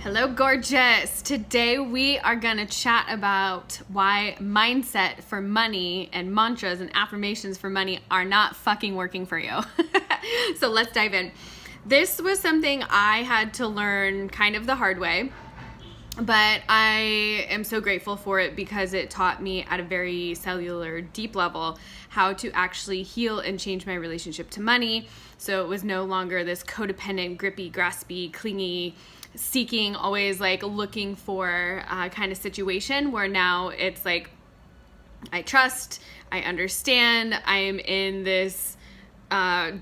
Hello, gorgeous. Today we are going to chat about why mindset for money and mantras and affirmations for money are not fucking working for you. So let's dive in. This was something I had to learn kind of the hard way, but I am so grateful for it because it taught me at a very cellular, deep level how to actually heal and change my relationship to money. So it was no longer this codependent, grippy, graspy, clingy, seeking, always like looking for kind of situation, where now it's like I trust, I understand, I am in this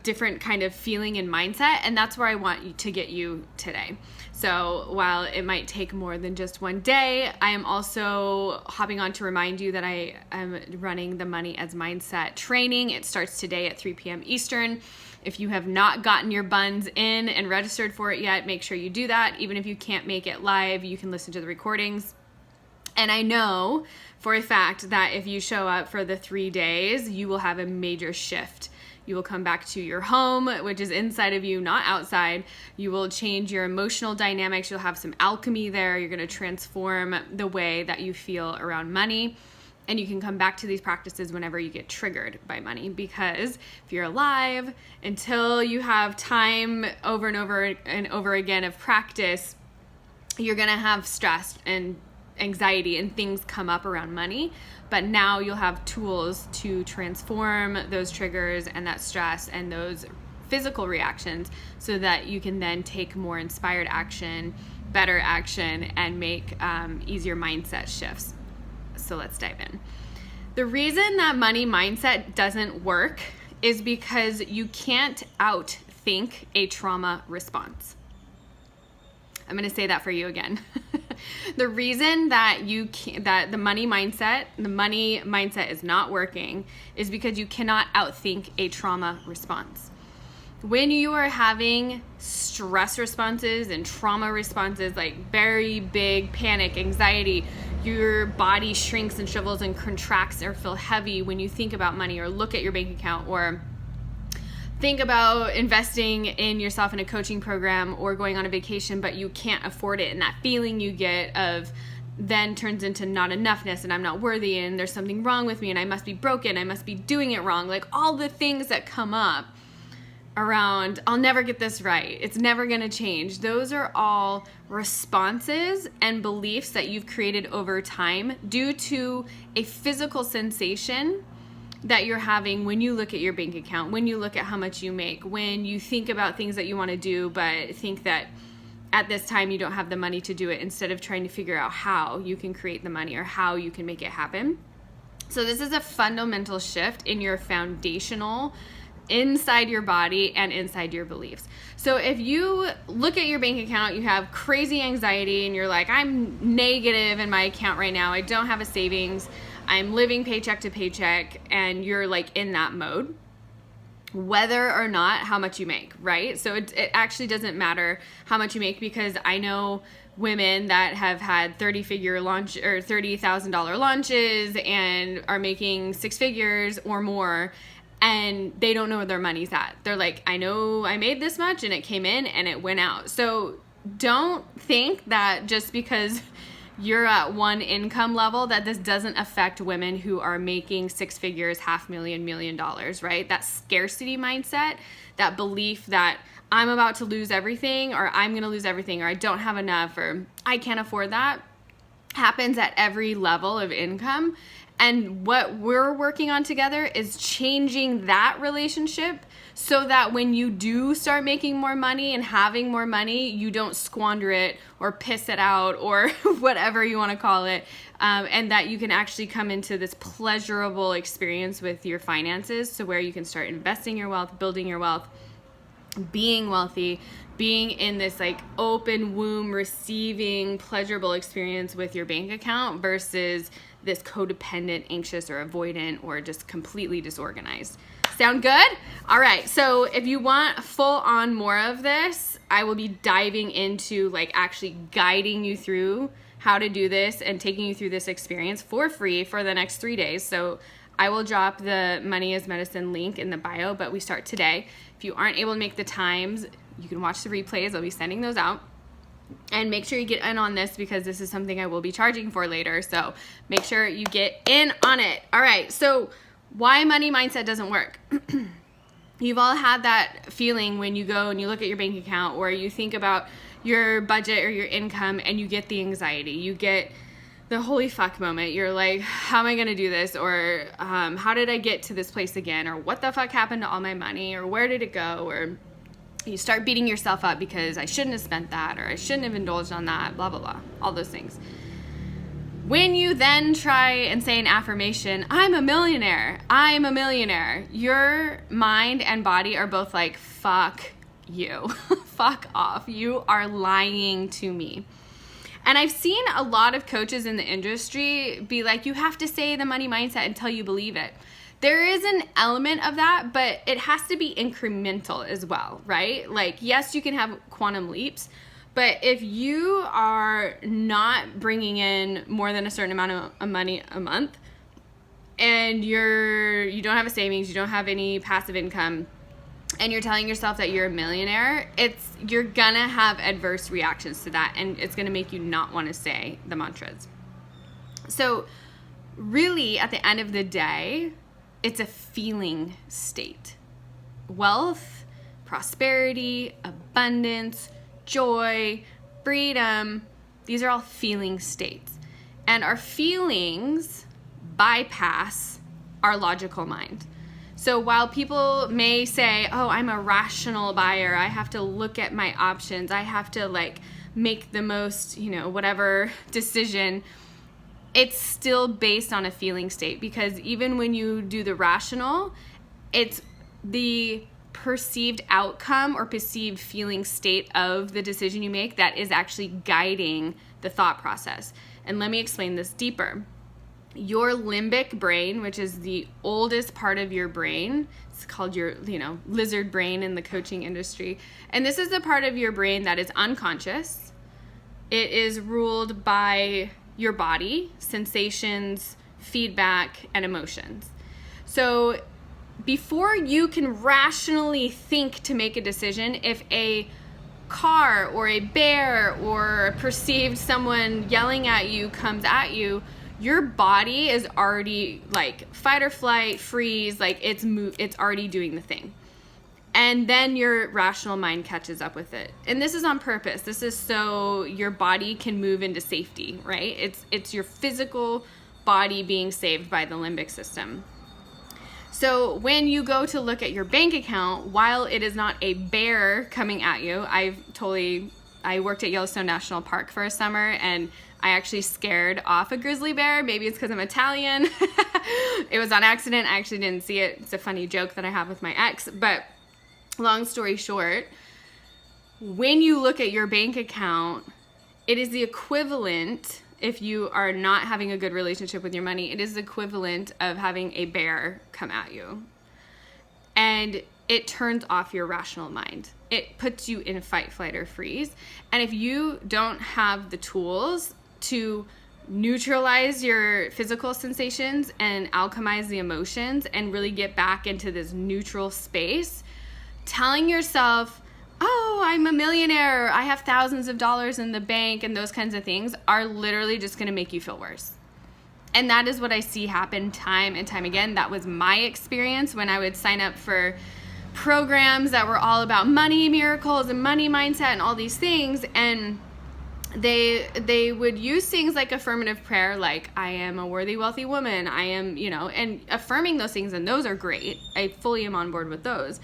different kind of feeling and mindset, and that's where I want to get you today. So while it might take more than just one day, I am also hopping on to remind you that I am running the Money as Mindset training. It starts today at 3 p.m. Eastern. If you have not gotten your buns in and registered for it yet, make sure you do that. Even if you can't make it live, you can listen to the recordings. And I know for a fact that if you show up for the 3 days, you will have a major shift. You will come back to your home, which is inside of you, not outside. You will change your emotional dynamics. You'll have some alchemy there. You're going to transform the way that you feel around money. And you can come back to these practices whenever you get triggered by money, because if you're alive, until you have time over and over and over again of practice, you're going to have stress and anxiety and things come up around money. But now you'll have tools to transform those triggers and that stress and those physical reactions so that you can then take more inspired action, better action, and make easier mindset shifts. So let's dive in. The reason that money mindset doesn't work is because you can't outthink a trauma response. I'm going to say that for you again. The reason that that the money mindset is not working is because you cannot outthink a trauma response. When you are having stress responses and trauma responses, like very big panic, anxiety, your body shrinks and shrivels and contracts or feel heavy when you think about money or look at your bank account or think about investing in yourself in a coaching program or going on a vacation, but you can't afford it. And that feeling you get of then turns into not enoughness, and I'm not worthy, and there's something wrong with me, and I must be broken, I must be doing it wrong. Like all the things that come up around, I'll never get this right, it's never going to change. Those are all responses and beliefs that you've created over time due to a physical sensation that you're having when you look at your bank account, when you look at how much you make, when you think about things that you want to do but think that at this time you don't have the money to do it, instead of trying to figure out how you can create the money or how you can make it happen. So this is a fundamental shift in your foundational inside your body and inside your beliefs. So if you look at your bank account, you have crazy anxiety and you're like, I'm negative in my account right now, I don't have a savings, I'm living paycheck to paycheck, and you're like in that mode, whether or not how much you make, right? So it actually doesn't matter how much you make, because I know women that have had $30,000 launches and are making 6 figures or more, and they don't know where their money's at. They're like, I know I made this much and it came in and it went out. So don't think that just because you're at one income level that this doesn't affect women who are making 6 figures, $500,000, $1 million, right? That scarcity mindset, that belief that I'm about to lose everything, or I'm going to lose everything, or I don't have enough, or I can't afford that, happens at every level of income. And what we're working on together is changing that relationship so that when you do start making more money and having more money, you don't squander it or piss it out or whatever you want to call it, and that you can actually come into this pleasurable experience with your finances, so where you can start investing your wealth, building your wealth, being wealthy, being in this like open womb, receiving pleasurable experience with your bank account versus this codependent, anxious, or avoidant, or just completely disorganized. Sound good? All right. So if you want full on more of this, I will be diving into like actually guiding you through how to do this and taking you through this experience for free for the next 3 days. So I will drop the Money is Medicine link in the bio, but we start today. If you aren't able to make the times, you can watch the replays. I'll be sending those out. And make sure you get in on this because this is something I will be charging for later. So make sure you get in on it. All right, so why money mindset doesn't work. You've all had that feeling when you go and you look at your bank account or you think about your budget or your income and you get the anxiety. You get the holy fuck moment. You're like, how am I going to do this? Or how did I get to this place again? Or what the fuck happened to all my money? Or where did it go? Or you start beating yourself up because I shouldn't have spent that, or I shouldn't have indulged on that, blah, blah, blah, all those things. When you then try and say an affirmation, I'm a millionaire, your mind and body are both like, fuck you, fuck off, you are lying to me. And I've seen a lot of coaches in the industry be like, you have to say the money mindset until you believe it. There is an element of that, but it has to be incremental as well, right? Like, yes, you can have quantum leaps, but if you are not bringing in more than a certain amount of money a month, and you don't have a savings, you don't have any passive income, and you're telling yourself that you're a millionaire, you're gonna have adverse reactions to that, and it's gonna make you not want to say the mantras. So really, at the end of the day, it's a feeling state. Wealth, prosperity, abundance, joy, freedom, these are all feeling states. And our feelings bypass our logical mind. So while people may say, oh, I'm a rational buyer, I have to look at my options, I have to like make the most, whatever decision, it's still based on a feeling state, because even when you do the rational, it's the perceived outcome or perceived feeling state of the decision you make that is actually guiding the thought process. And let me explain this deeper. Your limbic brain, which is the oldest part of your brain, it's called your, lizard brain in the coaching industry. And this is the part of your brain that is unconscious. It is ruled by your body, sensations, feedback, and emotions. So before you can rationally think to make a decision, if a car or a bear or perceived someone yelling at you comes at you, your body is already like fight or flight, freeze, like it's already doing the thing. And then your rational mind catches up with it. And this is on purpose. This is so your body can move into safety, right? It's your physical body being saved by the limbic system. So when you go to look at your bank account, while it is not a bear coming at you, I worked at Yellowstone National Park for a summer, and I actually scared off a grizzly bear. Maybe it's because I'm Italian. It was on accident. I actually didn't see it. It's a funny joke that I have with my ex. But long story short, when you look at your bank account, it is the equivalent, if you are not having a good relationship with your money, it is the equivalent of having a bear come at you. And it turns off your rational mind. It puts you in fight, flight, or freeze. And if you don't have the tools to neutralize your physical sensations and alchemize the emotions and really get back into this neutral space, telling yourself, oh, I'm a millionaire, I have thousands of dollars in the bank, and those kinds of things are literally just going to make you feel worse. And that is what I see happen time and time again. That was my experience when I would sign up for programs that were all about money miracles and money mindset and all these things. And they would use things like affirmative prayer, like I am a worthy, wealthy woman. I am, and affirming those things. And those are great. I fully am on board with those.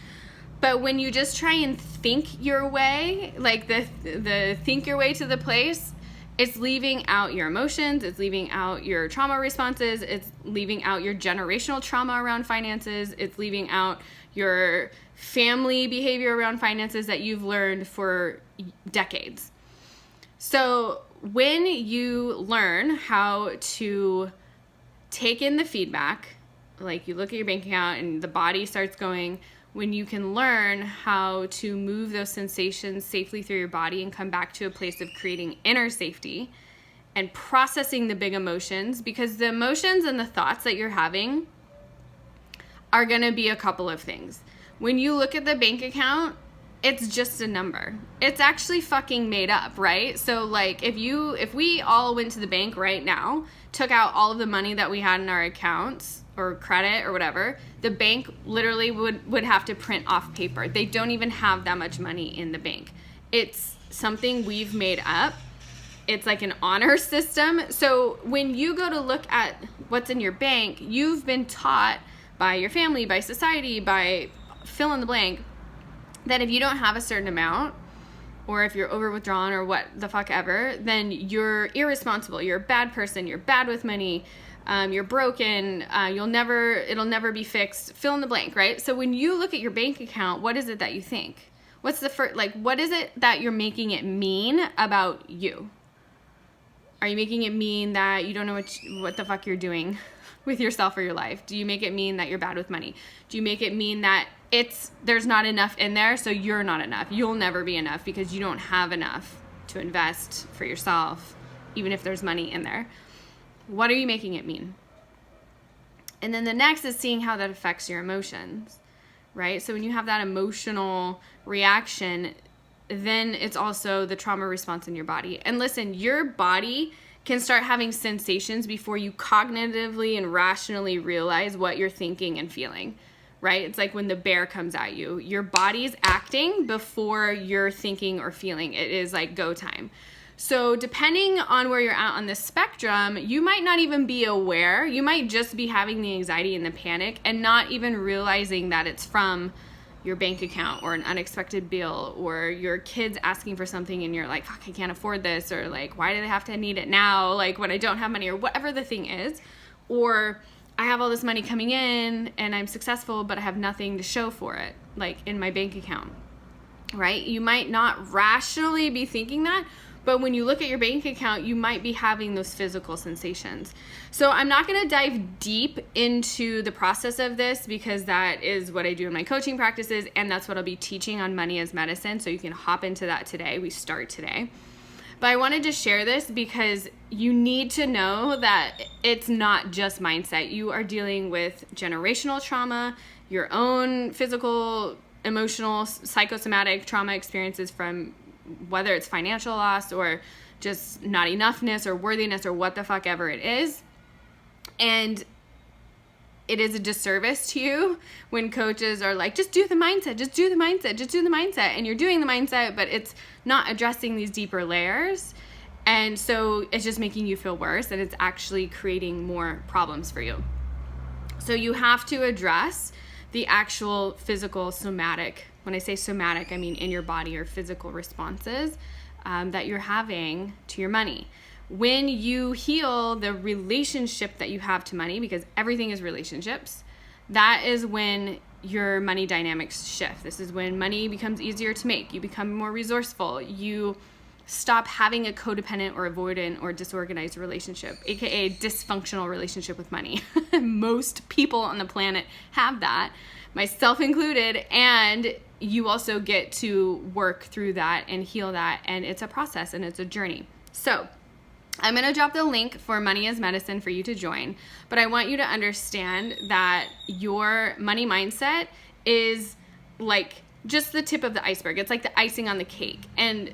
But when you just try and think your way, like the think your way to the place, it's leaving out your emotions, it's leaving out your trauma responses, it's leaving out your generational trauma around finances, it's leaving out your family behavior around finances that you've learned for decades. So when you learn how to take in the feedback, like you look at your bank account and the body starts going, when you can learn how to move those sensations safely through your body and come back to a place of creating inner safety and processing the big emotions, because the emotions and the thoughts that you're having are going to be a couple of things. When you look at the bank account, it's just a number. It's actually fucking made up, right? So like if we all went to the bank right now, took out all of the money that we had in our accounts or credit or whatever, the bank literally would have to print off paper. They don't even have that much money in the bank. It's something we've made up. It's like an honor system. So when you go to look at what's in your bank, you've been taught by your family, by society, by fill in the blank, that if you don't have a certain amount, or if you're over withdrawn or what the fuck ever, then you're irresponsible, you're a bad person, you're bad with money, you're broken, it'll never be fixed, fill in the blank, right? So when you look at your bank account, what is it that you think? What's the first, like, what is it that you're making it mean about you? Are you making it mean that you don't know what the fuck you're doing with yourself or your life? Do you make it mean that you're bad with money? Do you make it mean that there's not enough in there, so you're not enough? You'll never be enough because you don't have enough to invest for yourself, even if there's money in there. What are you making it mean? And then the next is seeing how that affects your emotions, right? So when you have that emotional reaction, then it's also the trauma response in your body. And listen, your body can start having sensations before you cognitively and rationally realize what you're thinking and feeling, right? It's like when the bear comes at you, your body's acting before you're thinking or feeling. It is like go time. So depending on where you're at on the spectrum, you might not even be aware. You might just be having the anxiety and the panic and not even realizing that it's from your bank account or an unexpected bill or your kids asking for something and you're like, fuck, I can't afford this, or like, why do they have to need it now, like when I don't have money, or whatever the thing is. Or I have all this money coming in and I'm successful, but I have nothing to show for it, like in my bank account, right? You might not rationally be thinking that, but when you look at your bank account, you might be having those physical sensations. So I'm not going to dive deep into the process of this because that is what I do in my coaching practices, and that's what I'll be teaching on Money as Medicine. So you can hop into that today. We start today. But I wanted to share this because you need to know that it's not just mindset. You are dealing with generational trauma, your own physical, emotional, psychosomatic trauma experiences from whether it's financial loss or just not enoughness or worthiness or what the fuck ever it is. And it is a disservice to you when coaches are like, just do the mindset, just do the mindset, just do the mindset. And you're doing the mindset, but it's not addressing these deeper layers. And so it's just making you feel worse, and it's actually creating more problems for you. So you have to address the actual physical somatic. When I say somatic, I mean in your body or physical responses that you're having to your money. When you heal the relationship that you have to money, because everything is relationships, that is when your money dynamics shift. This is when money becomes easier to make. You become more resourceful. You stop having a codependent or avoidant or disorganized relationship, aka dysfunctional relationship with money. Most people on the planet have that, myself included, and you also get to work through that and heal that, and it's a process and it's a journey. So I'm going to drop the link for Money as Medicine for you to join, but I want you to understand that your money mindset is like just the tip of the iceberg. It's like the icing on the cake, and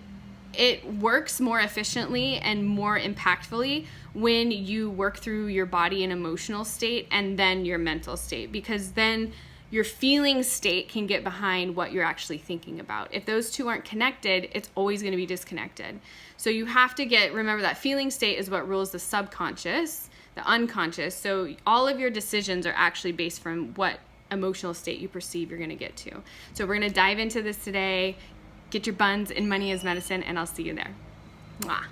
it works more efficiently and more impactfully when you work through your body and emotional state and then your mental state, because then your feeling state can get behind what you're actually thinking about. If those two aren't connected, it's always going to be disconnected. So you have to remember that feeling state is what rules the subconscious, the unconscious. So all of your decisions are actually based from what emotional state you perceive you're going to get to. So we're going to dive into this today. Get your buns in Money as Medicine, and I'll see you there. Mwah.